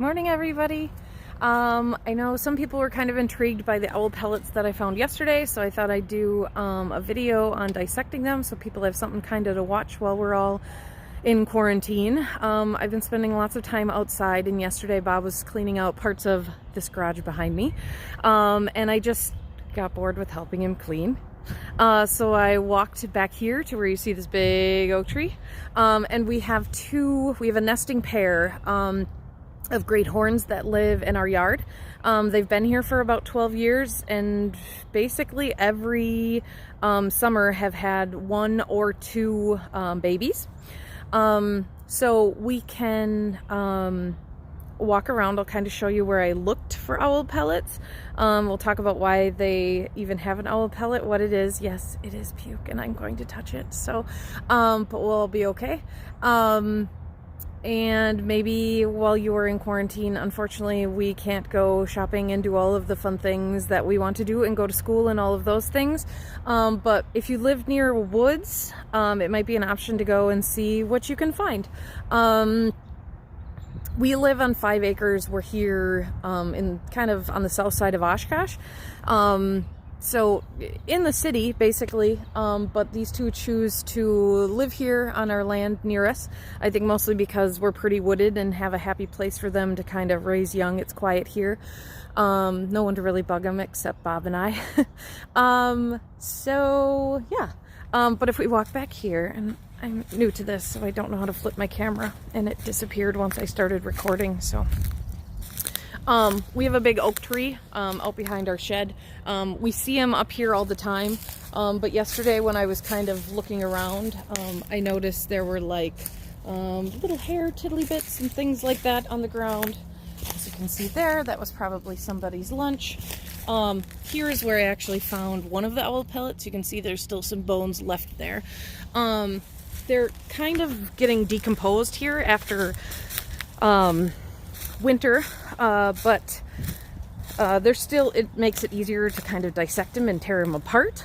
Morning, everybody. I know some people were kind of intrigued by the owl pellets that I found yesterday, so I thought I'd do a video on dissecting them so people have something kind of to watch while we're all in quarantine. I've been spending lots of time outside, and yesterday Bob was cleaning out parts of this garage behind me, and I just got bored with helping him clean. So I walked back here to where you see this big oak tree, and we have a nesting pair of great horns that live in our yard. They've been here for about 12 years, and basically every summer have had one or two babies. So we can walk around. I'll kind of show you where I looked for owl pellets. We'll talk about why they even have an owl pellet, what it is. Yes, it is puke, and I'm going to touch it, so but we'll be okay. And maybe while you are in quarantine, unfortunately, we can't go shopping and do all of the fun things that we want to do and go to school and all of those things. But if you live near woods, it might be an option to go and see what you can find. We live on 5 acres. We're here in kind of on the south side of Oshkosh. So in the city, basically, but these two choose to live here on our land near us. I think mostly because we're pretty wooded and have a happy place for them to kind of raise young. It's quiet here. No one to really bug them except Bob and I. So yeah, but if we walk back here, and I'm new to this, so I don't know how to flip my camera, and it disappeared once I started recording, so. We have a big oak tree out behind our shed. We see them up here all the time, but yesterday when I was kind of looking around, I noticed there were like little hair tiddly bits and things like that on the ground. As you can see there, that was probably somebody's lunch. Here is where I actually found one of the owl pellets. You can see there's still some bones left there. They're kind of getting decomposed here after winter, but they're still, it makes it easier to kind of dissect them and tear them apart.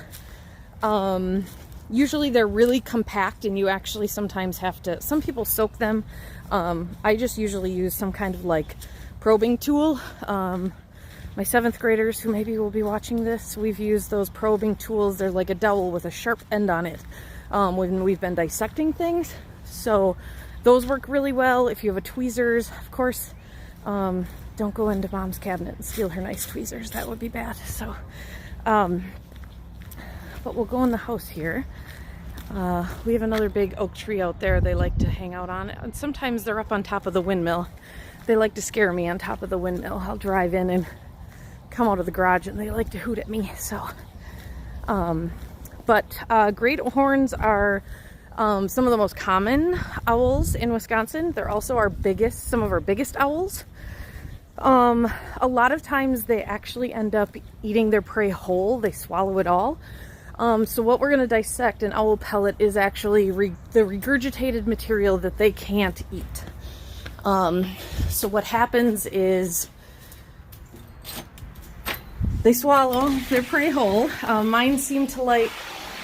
Usually they're really compact, and you actually sometimes have to, some people soak them. I just usually use some kind of like probing tool. My 7th graders who maybe will be watching this, we've used those probing tools. They're like a dowel with a sharp end on it when we've been dissecting things. So those work really well. If you have a tweezers, of course, don't go into Mom's cabinet and steal her nice tweezers. That would be bad. So, but we'll go in the house here. We have another big oak tree out there they like to hang out on. And sometimes they're up on top of the windmill. They like to scare me on top of the windmill. I'll drive in and come out of the garage, and they like to hoot at me. So, but great horns are some of the most common owls in Wisconsin. They're also some of our biggest owls. A lot of times they actually end up eating their prey whole. They swallow it all. So what we're going to dissect, an owl pellet, is actually the regurgitated material that they can't eat. So what happens is they swallow their prey whole. Mine seem to like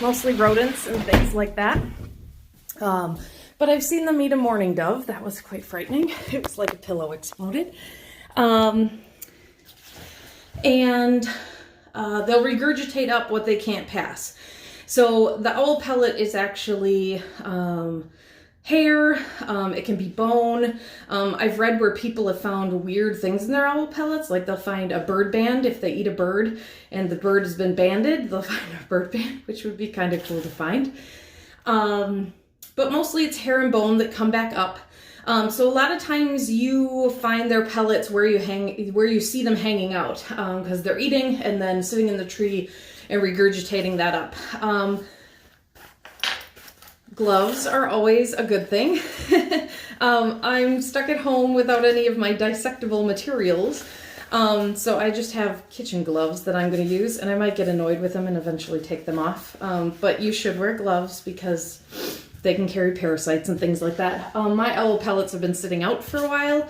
mostly rodents and things like that. But I've seen them eat a mourning dove. That was quite frightening. It was like a pillow exploded. And they'll regurgitate up what they can't pass. So the owl pellet is actually hair. It can be bone. I've read where people have found weird things in their owl pellets. Like they'll find a bird band if they eat a bird and the bird has been banded. They'll find a bird band, which would be kind of cool to find. But mostly it's hair and bone that come back up. So a lot of times you find their pellets where you see them hanging out, because they're eating and then sitting in the tree and regurgitating that up. Gloves are always a good thing. I'm stuck at home without any of my dissectable materials. So I just have kitchen gloves that I'm going to use, and I might get annoyed with them and eventually take them off. But you should wear gloves because they can carry parasites and things like that. My owl pellets have been sitting out for a while,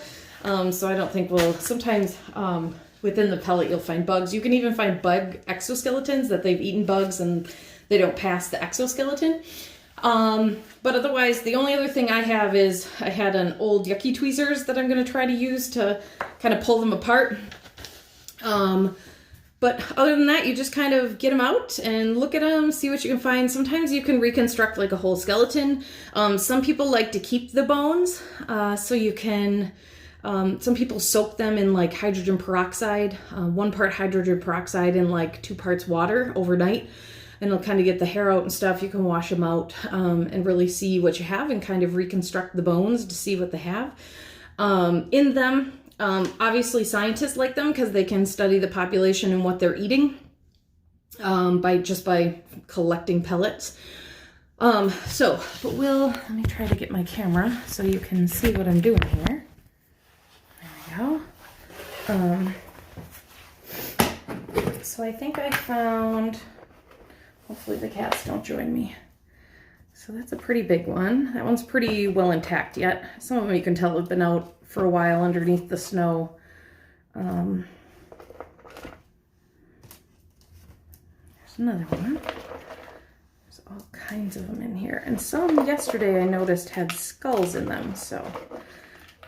so I don't think sometimes within the pellet you'll find bugs. You can even find bug exoskeletons that they've eaten bugs and they don't pass the exoskeleton. But otherwise, the only other thing I have is I had an old yucky tweezers that I'm going to try to use to kind of pull them apart. But other than that, you just kind of get them out and look at them, see what you can find. Sometimes you can reconstruct like a whole skeleton. Some people like to keep the bones, so you can, some people soak them in like hydrogen peroxide, 1 part hydrogen peroxide and like 2 parts water overnight. And it'll kind of get the hair out and stuff. You can wash them out and really see what you have and kind of reconstruct the bones to see what they have in them. Obviously scientists like them because they can study the population and what they're eating by collecting pellets. But let me try to get my camera so you can see what I'm doing here. There we go. So I think I found, hopefully the cats don't join me. So that's a pretty big one. That one's pretty well intact yet. Some of them you can tell have been out for a while underneath the snow. There's another one. There's all kinds of them in here. And some yesterday I noticed had skulls in them. So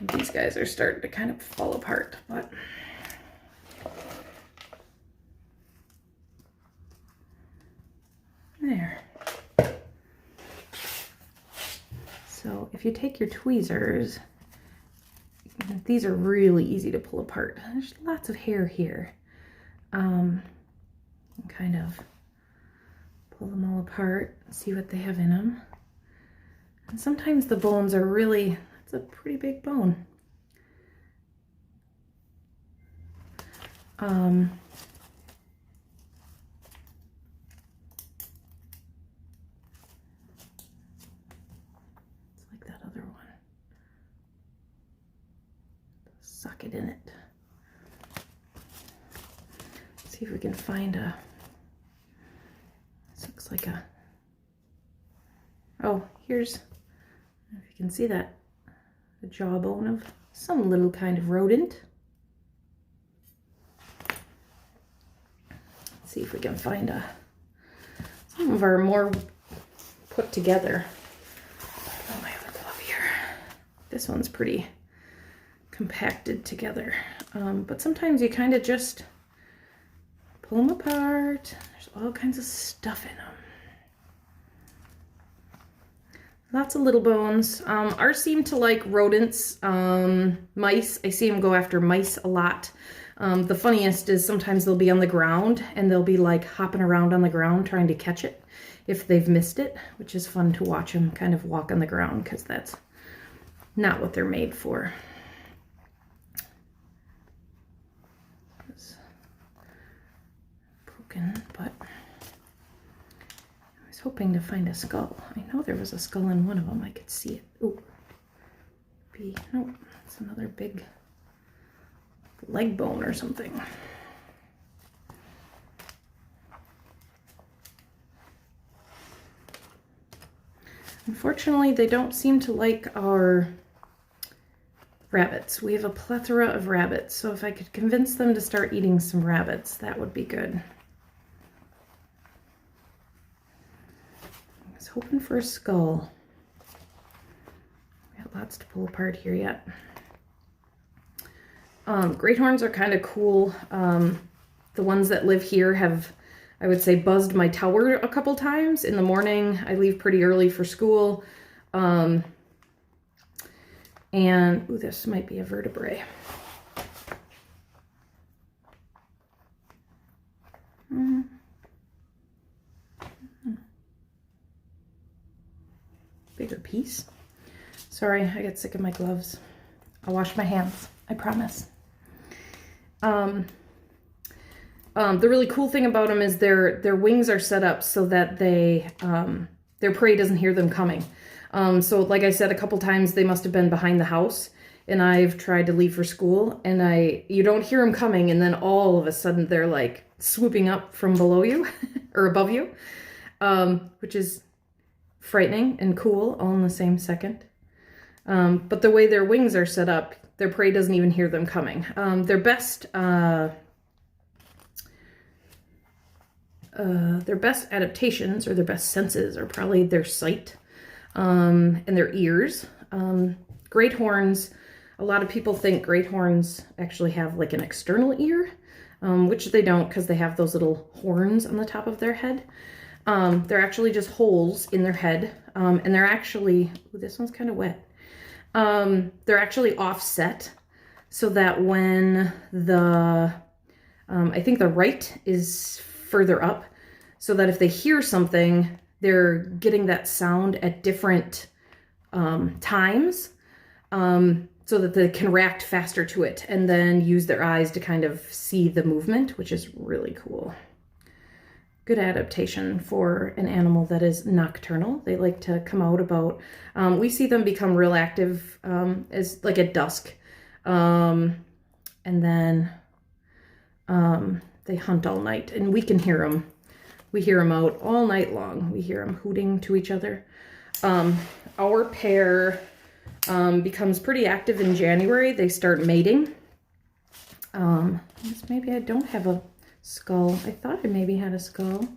these guys are starting to kind of fall apart. But there. So if you take your tweezers, these are really easy to pull apart. There's lots of hair here. And kind of pull them all apart, see what they have in them. And sometimes the bones are really, that's a pretty big bone. Socket in it. Let's see if we can find a, this looks like a, oh, here's, I don't know if you can see that, the jawbone of some little kind of rodent. Let's see if we can find some of our more put together. Oh, my other glove here. This one's pretty compacted together, but sometimes you kind of just pull them apart. There's all kinds of stuff in them. Lots of little bones. Ours seem to like rodents, mice. I see them go after mice a lot. The funniest is sometimes they'll be on the ground and they'll be like hopping around on the ground trying to catch it if they've missed it, which is fun to watch them kind of walk on the ground because that's not what they're made for. But I was hoping to find a skull. I know there was a skull in one of them. I could see it. Oh, nope, it's another big leg bone or something. Unfortunately, they don't seem to like our rabbits. We have a plethora of rabbits, so if I could convince them to start eating some rabbits, that would be good. Hoping for a skull. We got lots to pull apart here yet. Great horns are kind of cool. The ones that live here have, I would say, buzzed my tower a couple times. In the morning, I leave pretty early for school. And, ooh, this might be a vertebrae. Bigger piece. Sorry, I got sick of my gloves. I'll wash my hands, I promise. The really cool thing about them is their wings are set up so that they their prey doesn't hear them coming. So like I said, a couple times they must have been behind the house and I've tried to leave for school and you don't hear them coming and then all of a sudden they're like swooping up from below you or above you, which is frightening and cool all in the same second. But the way their wings are set up, their prey doesn't even hear them coming. Their best adaptations or their best senses are probably their sight. and their ears. Great horns, a lot of people think great horns actually have like an external ear, which they don't because they have those little horns on the top of their head. They're actually just holes in their head, and they're actually, ooh, this one's kind of wet. They're actually offset so that when the, I think the right is further up, so that if they hear something, they're getting that sound at different times, so that they can react faster to it and then use their eyes to kind of see the movement, which is really cool. Good adaptation for an animal that is nocturnal. They like to come out about, we see them become real active as like at dusk. And then they hunt all night, and we can hear them. We hear them out all night long. We hear them hooting to each other. Our pair becomes pretty active in January. They start mating. Maybe I don't have a skull. I thought I maybe had a skull.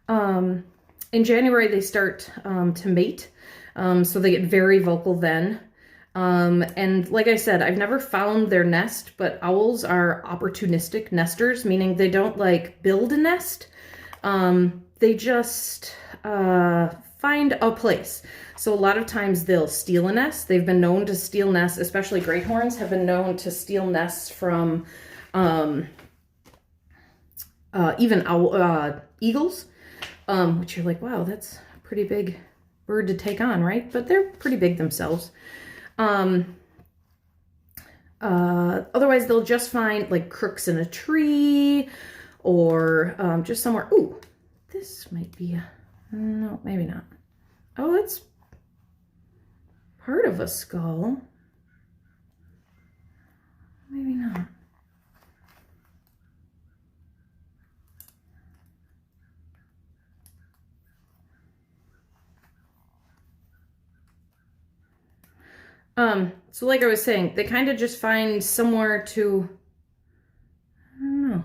In January, they start to mate. So they get very vocal then. And like I said, I've never found their nest, but owls are opportunistic nesters, meaning they don't like build a nest. They just find a place. So a lot of times they'll steal a nest. They've been known to steal nests, especially great horns have been known to steal nests from even eagles, which you're like, wow, that's a pretty big bird to take on, right? But they're pretty big themselves. Otherwise, they'll just find like crooks in a tree or just somewhere. Ooh, this might be a, no, maybe not. Oh, it's part of a skull. Maybe not. So like I was saying, they kind of just find somewhere to, I don't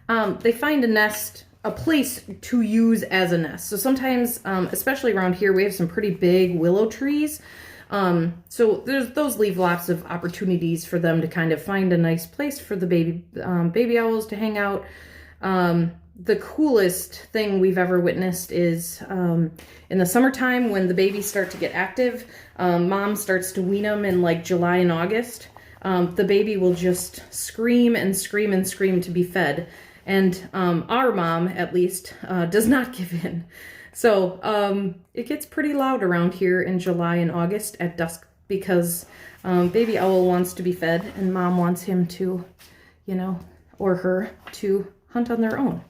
know. They find a nest, a place to use as a nest. So sometimes, especially around here, we have some pretty big willow trees. So those leave lots of opportunities for them to kind of find a nice place for the baby owls to hang out. The coolest thing we've ever witnessed is in the summertime when the babies start to get active, mom starts to wean them in like July and August. The baby will just scream and scream and scream to be fed. And our mom, at least, does not give in. So it gets pretty loud around here in July and August at dusk because baby owl wants to be fed and mom wants him to, you know, or her to hunt on their own.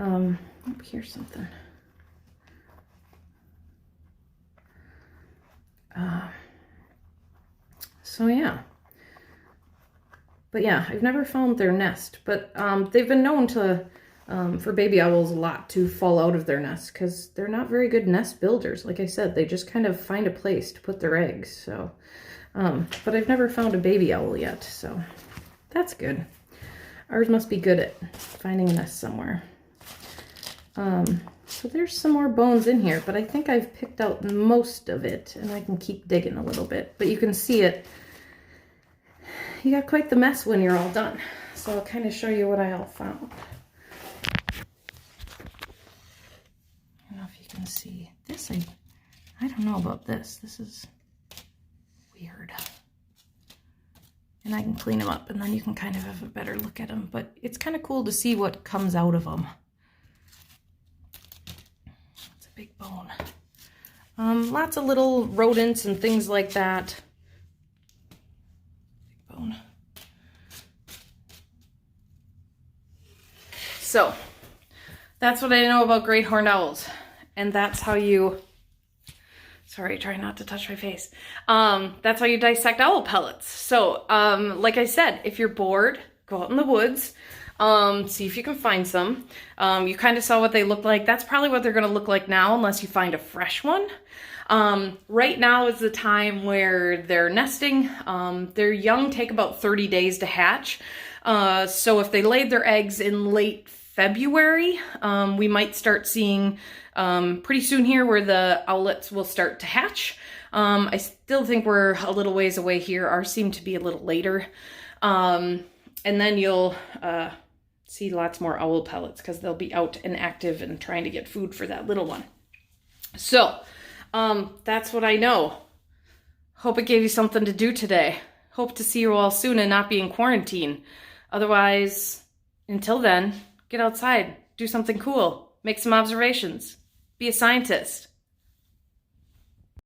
Oh, here's something. So yeah. But yeah, I've never found their nest, but they've been known to, for baby owls a lot, to fall out of their nest because they're not very good nest builders. Like I said, they just kind of find a place to put their eggs. So, but I've never found a baby owl yet, so that's good. Ours must be good at finding a nest somewhere. So there's some more bones in here, but I think I've picked out most of it, and I can keep digging a little bit. But you can see it. You got quite the mess when you're all done. So I'll kind of show you what I all found. I don't know if you can see this. I don't know about this. This is weird. And I can clean them up, and then you can kind of have a better look at them. But it's kind of cool to see what comes out of them. It's a big bone. Lots of little rodents and things like that. Big bone. So, that's what I know about great horned owls. And that's how you... Sorry, try not to touch my face. That's how you dissect owl pellets. So, like I said, if you're bored, go out in the woods, see if you can find some. You kind of saw what they look like. That's probably what they're going to look like now, unless you find a fresh one. Right now is the time where they're nesting. Their young take about 30 days to hatch. So if they laid their eggs in late February. We might start seeing pretty soon here where the owlets will start to hatch. I still think we're a little ways away here. Ours seem to be a little later. And then you'll see lots more owl pellets because they'll be out and active and trying to get food for that little one. So that's what I know. Hope it gave you something to do today. Hope to see you all soon and not be in quarantine. Otherwise, until then, get outside, do something cool, make some observations, be a scientist.